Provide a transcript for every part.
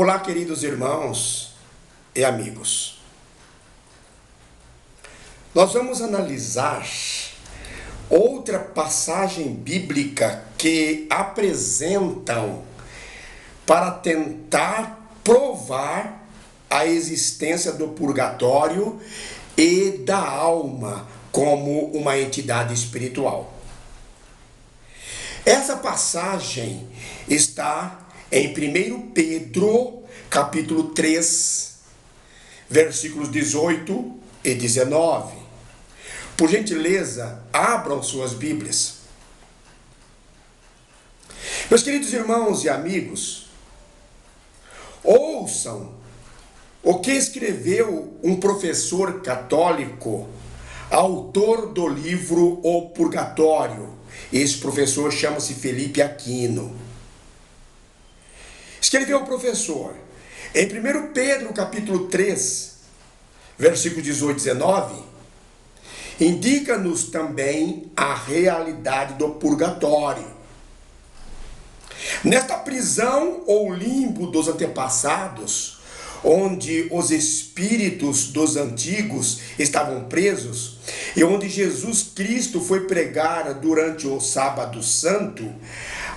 Olá, queridos irmãos e amigos. Nós vamos analisar outra passagem bíblica que apresentam para tentar provar a existência do purgatório e da alma como uma entidade espiritual. Essa passagem está em 1 Pedro, capítulo 3, versículos 18 e 19. Por gentileza, abram suas Bíblias. Meus queridos irmãos e amigos, ouçam o que escreveu um professor católico, autor do livro O Purgatório. Esse professor chama-se Felipe Aquino. Escreveu o professor, em 1 Pedro capítulo 3, versículos 18 e 19, indica-nos também a realidade do purgatório. Nesta prisão ou limbo dos antepassados, onde os espíritos dos antigos estavam presos, e onde Jesus Cristo foi pregar durante o Sábado Santo,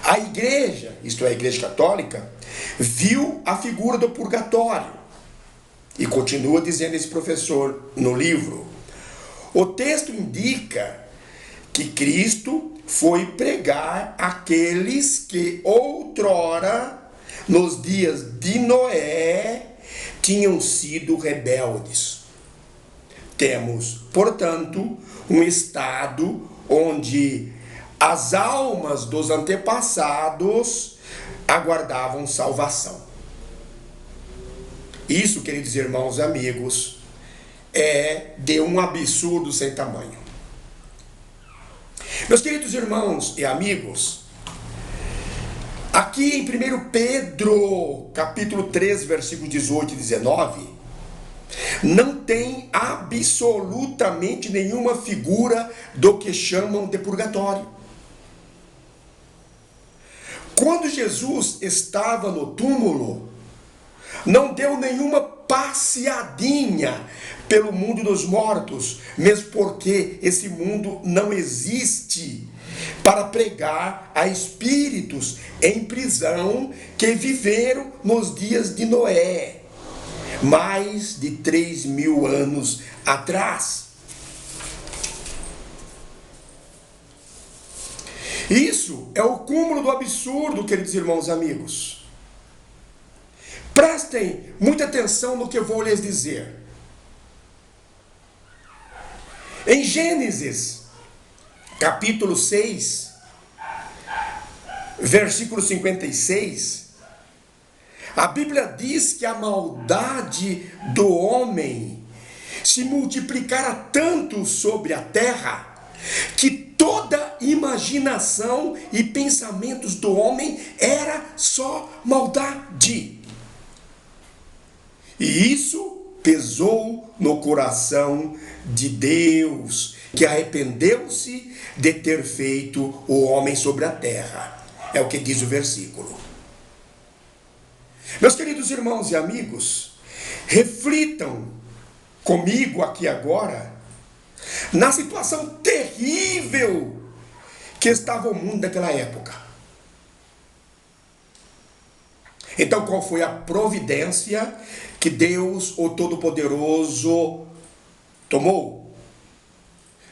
a igreja, isto é, a Igreja Católica, viu a figura do purgatório. E continua dizendo esse professor no livro. O texto indica que Cristo foi pregar aqueles que outrora, nos dias de Noé, tinham sido rebeldes. Temos, portanto, um estado onde as almas dos antepassados aguardavam salvação. Isso, queridos irmãos e amigos, é de um absurdo sem tamanho. Meus queridos irmãos e amigos, aqui em 1 Pedro, capítulo 3, versículos 18 e 19, não tem absolutamente nenhuma figura do que chamam de purgatório. Quando Jesus estava no túmulo, não deu nenhuma passeadinha pelo mundo dos mortos, mesmo porque esse mundo não existe para pregar a espíritos em prisão que viveram nos dias de Noé, mais de 3.000 anos atrás. Isso é o cúmulo do absurdo, queridos irmãos e amigos. Prestem muita atenção no que eu vou lhes dizer. Em Gênesis, capítulo 6, versículo 56, a Bíblia diz que a maldade do homem se multiplicara tanto sobre a terra, que toda imaginação e pensamentos do homem era só maldade. E isso pesou no coração de Deus, que arrependeu-se de ter feito o homem sobre a terra. É o que diz o versículo. Meus queridos irmãos e amigos, reflitam comigo aqui agora na situação terrível que estava o mundo naquela época. Então, qual foi a providência que Deus, o Todo-Poderoso, tomou?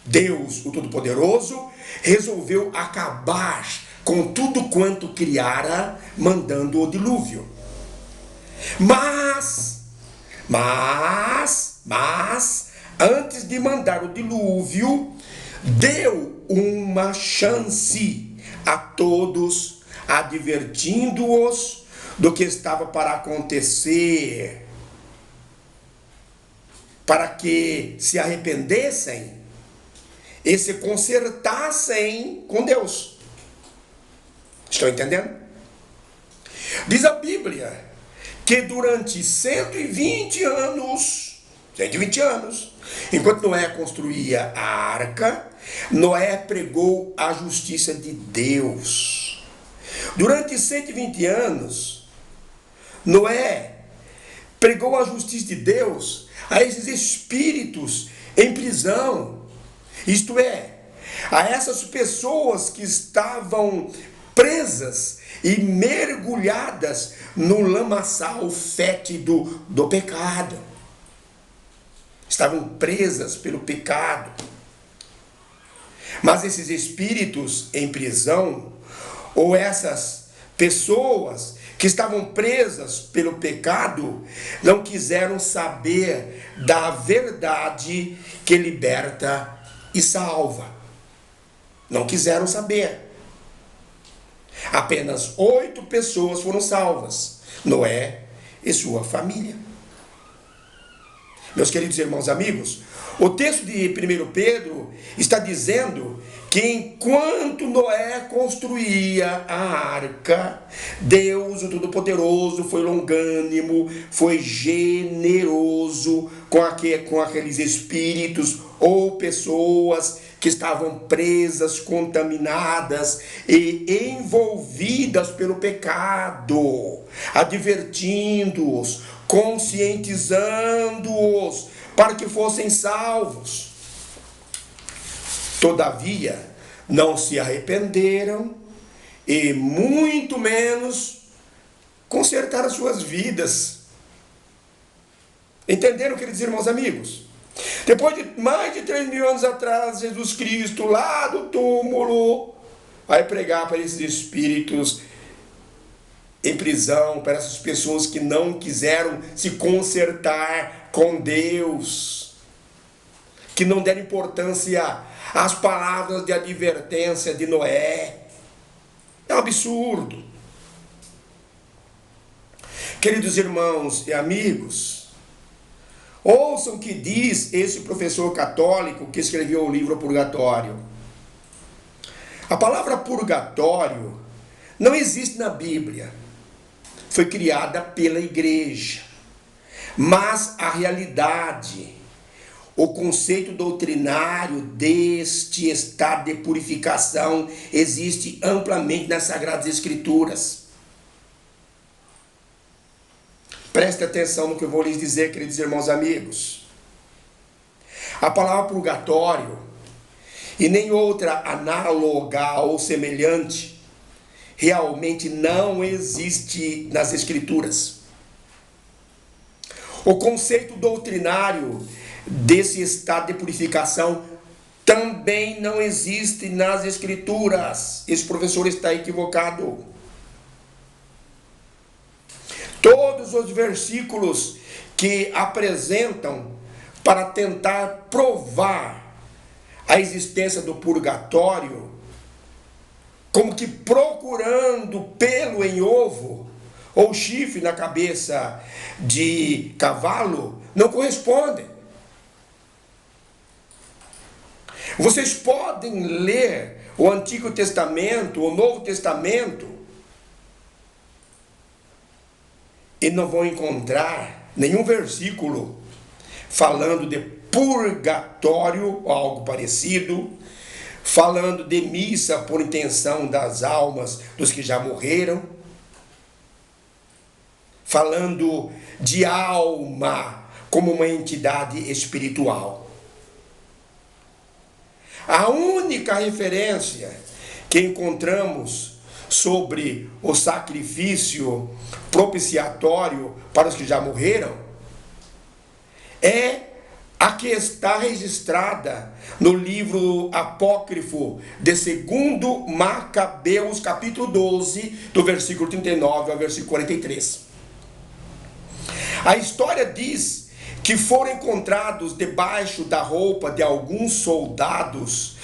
Deus, o Todo-Poderoso, resolveu acabar com tudo quanto criara, mandando o dilúvio. Mas, antes de mandar o dilúvio, deu uma chance a todos, advertindo-os do que estava para acontecer, para que se arrependessem e se consertassem com Deus. Estão entendendo? Diz a Bíblia que durante 120 anos, enquanto Noé construía a arca, Noé pregou a justiça de Deus. Durante 120 anos, Noé pregou a justiça de Deus a esses espíritos em prisão, isto é, a essas pessoas que estavam presas e mergulhadas no lamaçal fétido do pecado. Estavam presas pelo pecado. Mas esses espíritos em prisão, ou essas pessoas que estavam presas pelo pecado, não quiseram saber da verdade que liberta e salva. Não quiseram saber. Apenas 8 pessoas foram salvas: Noé e sua família. Meus queridos irmãos amigos, o texto de 1 Pedro está dizendo que enquanto Noé construía a arca, Deus, o Todo-Poderoso, foi longânimo, foi generoso com aqueles espíritos ou pessoas que estavam presas, contaminadas e envolvidas pelo pecado, advertindo-os, conscientizando-os para que fossem salvos. Todavia, não se arrependeram e muito menos consertaram suas vidas. Entenderam, queridos irmãos amigos? Depois de mais de 3.000 anos atrás, Jesus Cristo, lá do túmulo, vai pregar para esses espíritos em prisão, para essas pessoas que não quiseram se consertar com Deus, que não deram importância às palavras de advertência de Noé. É um absurdo. Queridos irmãos e amigos, ouçam o que diz esse professor católico que escreveu o livro Purgatório. A palavra purgatório não existe na Bíblia. Foi criada pela igreja. Mas a realidade, o conceito doutrinário deste estado de purificação existe amplamente nas Sagradas Escrituras. Preste atenção no que eu vou lhes dizer, queridos irmãos amigos. A palavra purgatório e nem outra análoga ou semelhante realmente não existe nas Escrituras. O conceito doutrinário desse estado de purificação também não existe nas Escrituras. Esse professor está equivocado. Todos os versículos que apresentam para tentar provar a existência do purgatório, como que procurando pelo em ovo ou chifre na cabeça de cavalo, não correspondem. Vocês podem ler o Antigo Testamento, o Novo Testamento, e não vão encontrar nenhum versículo falando de purgatório ou algo parecido, falando de missa por intenção das almas dos que já morreram, falando de alma como uma entidade espiritual. A única referência que encontramos sobre o sacrifício propiciatório para os que já morreram é a que está registrada no livro apócrifo de 2 Macabeus, capítulo 12, do versículo 39 ao versículo 43. A história diz que foram encontrados debaixo da roupa de alguns soldados,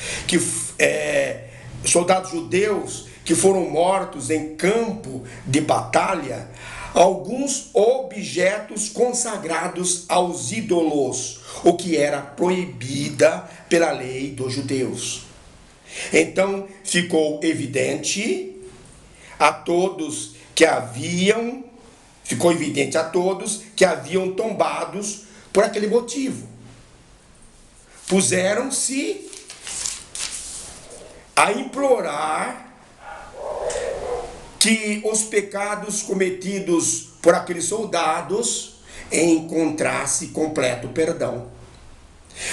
soldados judeus que foram mortos em campo de batalha, alguns objetos consagrados aos ídolos, o que era proibida pela lei dos judeus. Então ficou evidente a todos que haviam tombados por aquele motivo. Puseram-se a implorar que os pecados cometidos por aqueles soldados encontrasse completo perdão.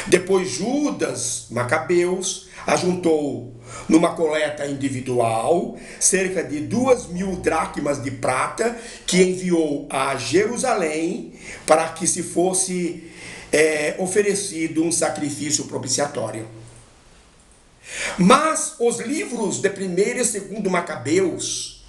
Depois Judas Macabeus ajuntou numa coleta individual cerca de 2.000 dracmas de prata, que enviou a Jerusalém para que se fosse oferecido um sacrifício propiciatório. Mas os livros de 1º e 2º Macabeus,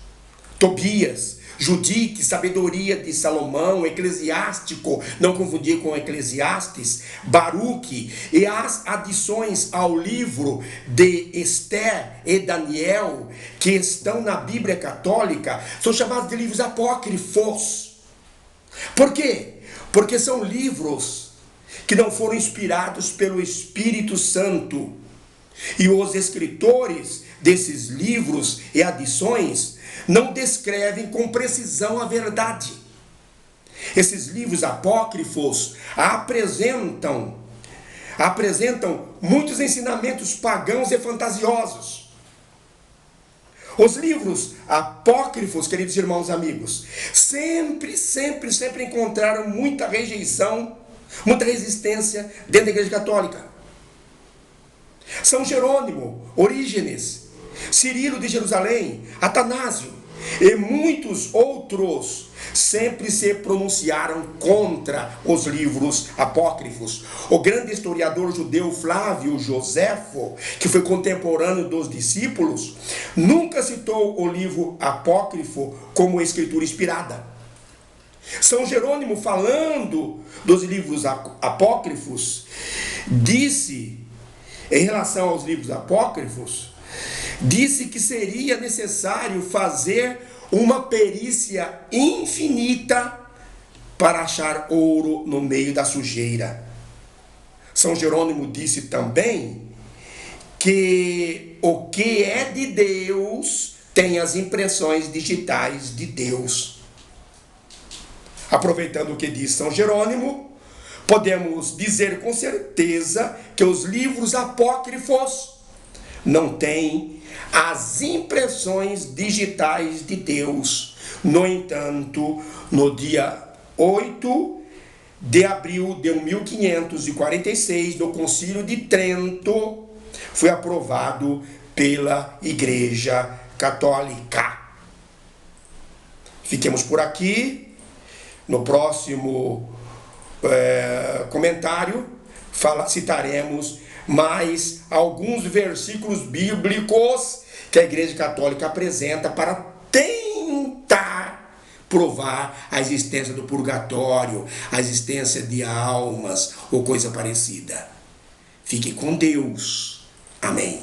Tobias, Judite, Sabedoria de Salomão, Eclesiástico, não confundir com Eclesiastes, Baruque, e as adições ao livro de Esther e Daniel, que estão na Bíblia Católica, são chamados de livros apócrifos. Por quê? Porque são livros que não foram inspirados pelo Espírito Santo. E os escritores desses livros e adições não descrevem com precisão a verdade. Esses livros apócrifos apresentam muitos ensinamentos pagãos e fantasiosos. Os livros apócrifos, queridos irmãos amigos, sempre encontraram muita rejeição, muita resistência dentro da Igreja Católica. São Jerônimo, Orígenes, Cirilo de Jerusalém, Atanásio e muitos outros sempre se pronunciaram contra os livros apócrifos. O grande historiador judeu Flávio Joséfo, que foi contemporâneo dos discípulos, nunca citou o livro apócrifo como escritura inspirada. São Jerônimo, falando dos livros apócrifos, disse, em relação aos livros apócrifos, disse que seria necessário fazer uma perícia infinita para achar ouro no meio da sujeira. São Jerônimo disse também que o que é de Deus tem as impressões digitais de Deus. Aproveitando o que diz São Jerônimo, podemos dizer com certeza que os livros apócrifos não têm as impressões digitais de Deus. No entanto, no dia 8 de abril de 1546, no Concílio de Trento, foi aprovado pela Igreja Católica. Fiquemos por aqui. No próximo comentário, citaremos mais alguns versículos bíblicos que a Igreja Católica apresenta para tentar provar a existência do purgatório, a existência de almas ou coisa parecida. Fique com Deus. Amém.